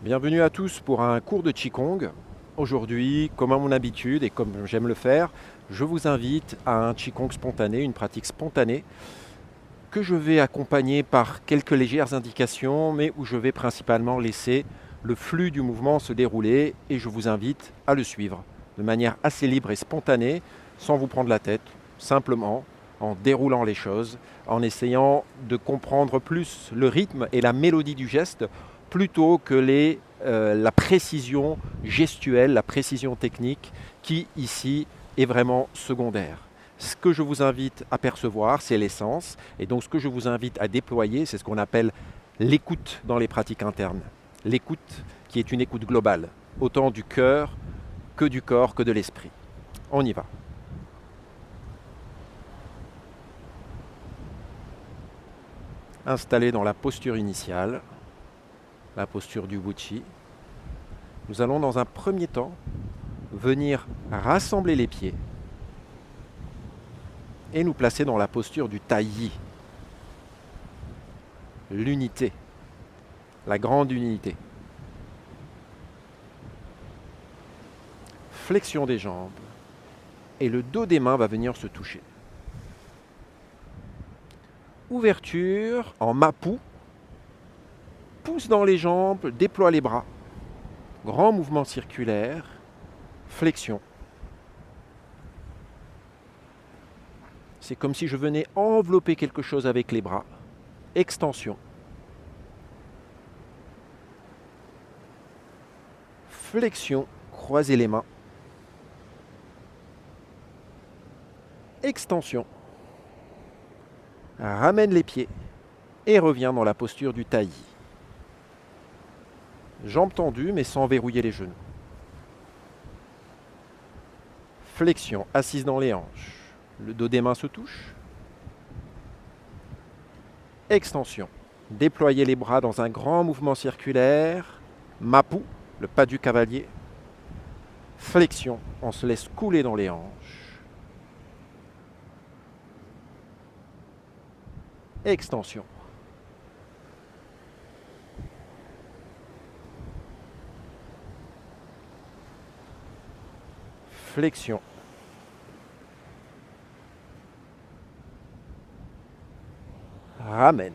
Bienvenue à tous pour un cours de Qigong. Aujourd'hui, comme à mon habitude et comme j'aime le faire, je vous invite à un Qigong spontané, une pratique spontanée que je vais accompagner par quelques légères indications, mais où je vais principalement laisser le flux du mouvement se dérouler et je vous invite à le suivre de manière assez libre et spontanée, sans vous prendre la tête, simplement en déroulant les choses, en essayant de comprendre plus le rythme et la mélodie du geste plutôt que la précision gestuelle, la précision technique qui ici est vraiment secondaire. Ce que je vous invite à percevoir, c'est l'essence. Et donc ce que je vous invite à déployer, c'est ce qu'on appelle l'écoute dans les pratiques internes. L'écoute qui est une écoute globale, autant du cœur que du corps que de l'esprit. On y va. Installé dans la posture initiale, la posture du Wuchi, nous allons dans un premier temps venir rassembler les pieds et nous placer dans la posture du Taiyi, l'unité, la grande unité. Flexion des jambes et le dos des mains va venir se toucher. Ouverture en Mapu, pouce dans les jambes, déploie les bras. Grand mouvement circulaire, flexion. C'est comme si je venais envelopper quelque chose avec les bras. Extension. Flexion, croisez les mains. Extension. Ramène les pieds et reviens dans la posture du taillis. Jambes tendues mais sans verrouiller les genoux. Flexion, assise dans les hanches. Le dos des mains se touche. Extension. Déployez les bras dans un grand mouvement circulaire. Mapu, le pas du cavalier. Flexion, on se laisse couler dans les hanches. Extension. Flexion. Ramène.